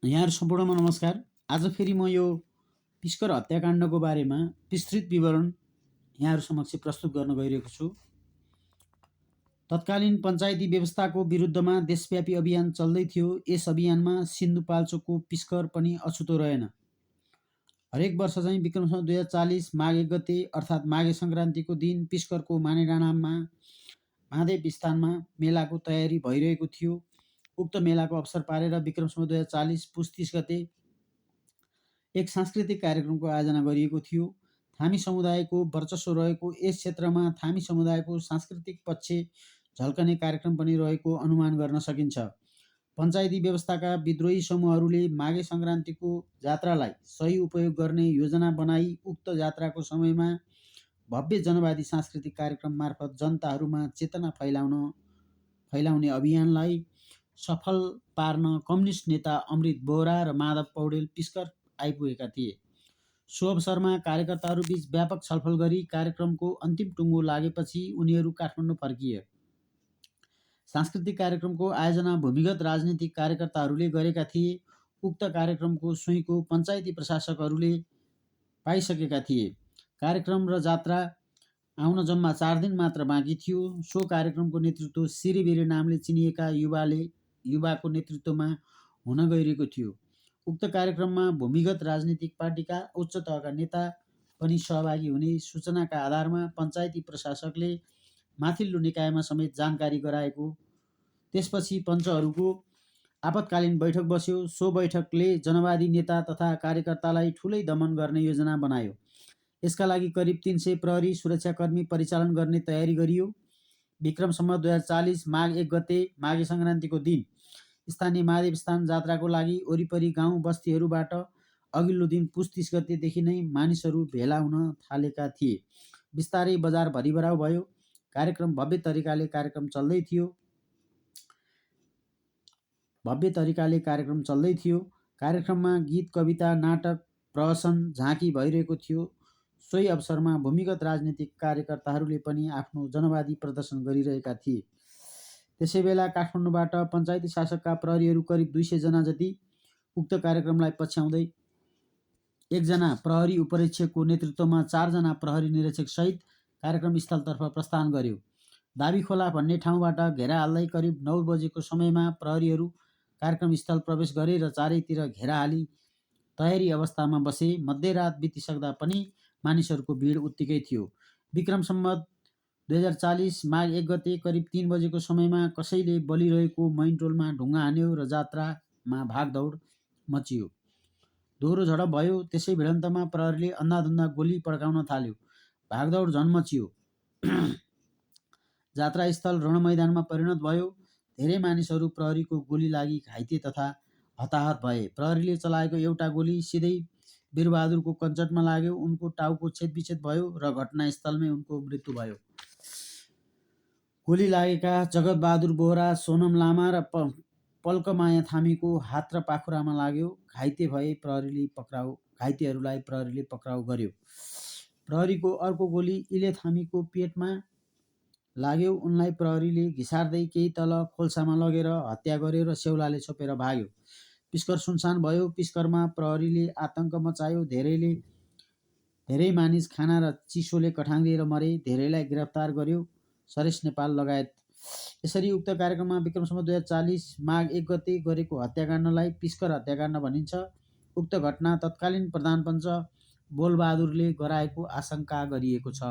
यहाँहरू सम्पूर्णमा नमस्कार। आज फेरि म यो पिस्कर हत्याकाण्डको बारेमा विस्तृत विवरण यहाँहरू समक्ष प्रस्तुत गर्न गइरहेको छु। तत्कालीन पञ्चायती व्यवस्थाको विरुद्धमा देशव्यापी अभियान चल्दै थियो। यस अभियानमा सिन्धुपाल्चोकको पिस्कर पनि अछुतो रहेन। हरेक वर्ष चाहिँ विक्रम सम्वत 2040 माघ 1 गते अर्थात् माघे सङ्क्रान्तिको दिन पिस्करको मानेडाँडामा महादेव स्थानमा मेलाको तयारी भइरहेको थियो। उक्त मेलाको अवसर पारेर विक्रम सम्वत 2040 पुस 30 गते एक सांस्कृतिक कार्यक्रमको आयोजना गरिएको थियो। थामी समुदायको वर्चस्व रहेको यस क्षेत्रमा थामी समुदायको सांस्कृतिक पक्ष झल्कने कार्यक्रम पनि रहेको अनुमान गर्न सकिन्छ। पञ्चायती व्यवस्थाका विद्रोही समूहहरूले माघे सङ्क्रान्तिको जात्रालाई सही उपयोग गर्ने योजना बनाई उक्त जात्राको समयमा भव्य जनवादी सांस्कृतिक कार्यक्रम मार्फत जनताहरूमा चेतना फैलाउने अभियानलाई सफल पार्न कम्युनिस्ट नेता अमृत बोहरा र माधव पौडेल पिस्कर आइपुगेका थिए। सो अवसरमा कार्यकर्ताहरूबीच व्यापक छलफल गरी कार्यक्रमको अन्तिम टुङ्गो लागेपछि उनीहरू काठमाडौँ फर्किए। सांस्कृतिक कार्यक्रमको आयोजना भूमिगत राजनीतिक कार्यकर्ताहरूले गरेका थिए। उक्त कार्यक्रमको सुइँको पञ्चायती प्रशासकहरूले पाइसकेका थिए। कार्यक्रम र जात्रा आउन जम्मा 4 दिन मात्र बाँकी थियो। सो कार्यक्रमको नेतृत्व सिरेबिरे नामले चिनिएका युवाको नेतृत्वमा हुन गइरहेको थियो। उक्त कार्यक्रममा भूमिगत राजनीतिक पार्टीका उच्च तहका नेता पनि सहभागी हुने सूचनाका आधारमा पञ्चायती प्रशासकले माथिल्लो निकायमा समेत जानकारी गराएको। त्यसपछि पञ्चहरूको आपतकालीन बैठक बस्यो। सो बैठकले जनवादी नेता तथा कार्यकर्तालाई ठुलै दमन गर्ने योजना बनायो। यसका लागि करिब 300 प्रहरी सुरक्षाकर्मी परिचालन गर्ने तयारी गरियो। विक्रम सम्वत 2040 माघ 1 गते माघे सङ्क्रान्तिको दिन स्थानीय महादेव स्थान जात्राको लागि वरिपरि गाउँ बस्तीहरूबाट अघिल्लो दिन पुस 30 गतेदेखि नै मानिसहरू भेला हुन थालेका थिए। बिस्तारै बजार भरिभराउ भयो। भव्य तरिकाले कार्यक्रम चल्दै थियो। कार्यक्रममा गीत, कविता, नाटक, प्रहसन, झाँकी भइरहेको थियो। सोही अवसरमा भूमिगत राजनीतिक कार्यकर्ताहरूले पनि आफ्नो जनवादी प्रदर्शन गरिरहेका थिए। त्यसै बेला काठमाडौँबाट पञ्चायती शासकका प्रहरीहरू करिब 200 जना जति उक्त कार्यक्रमलाई पछ्याउँदै 1 जना प्रहरी उपरीक्षकको नेतृत्वमा 4 जना प्रहरी निरीक्षक सहित कार्यक्रम स्थलतर्फ प्रस्थान गर्यो। दाबीखोला भन्ने ठाउँबाट घेरा हाल्दै करिब 9 बजेको समयमा प्रहरीहरू कार्यक्रम स्थल प्रवेश गरे र चारैतिर घेरा हाली तयारी अवस्थामा बसे। मध्यरात बितिसक्दा पनि मानिसहरूको भिड उत्तिकै थियो। विक्रम सम्वत 2040 माघ 1 गते करिब 3 बजेको समयमा कसैले बलिरहेको मैनटोलमा ढुङ्गा हान्यो र जात्रामा भागदौड मचियो। दोहोरो झडप भयो। त्यसै भिडन्तमा प्रहरीले अन्धाधुन्दा गोली पड्काउन थाल्यो। भागदौड झन मचियो। जात्रास्थल रणमैदानमा परिणत भयो। धेरै मानिसहरू प्रहरीको गोली लागि घाइते तथा हताहत भए। प्रहरीले चलाएको एउटा गोली सिधै वीरबहादुरको कञ्चटमा लाग्यो। उनको टाउको छेदविच्छेद भयो र घटनास्थलमै उनको मृत्यु भयो। गोली लागेका जगतबहादुर बोहरा, सोनम लामा र पल्कमाया थामीको हात र पाखुरामा लाग्यो। घाइतेहरूलाई प्रहरीले पक्राउ गर्यो। प्रहरीको अर्को गोली इले थामीको पेटमा लाग्यो। उनलाई प्रहरीले घिसार्दै केही तल खोल्सामा लगेर हत्या गर्यो र सेउलाले छोपेर भाग्यो। पिस्कर सुनसान भयो। पिस्करमा प्रहरीले आतंक मचायो। धेरै मानिस खाना र चिसोले कठाङ्ग्रिएर मरे। धेरैलाई गिरफ्तार गर्यो। सरेश नेपाल लगायत। यसरी उक्त कार्यक्रममा विक्रम सम्वत 2040 माघ 1 गते गरेको हत्याकाण्डलाई पिस्कर हत्याकाण्ड भनिन्छ। उक्त घटना तत्कालीन प्रधानपञ्च बोलबहादुरले गराएको आशंका गरिएको छ।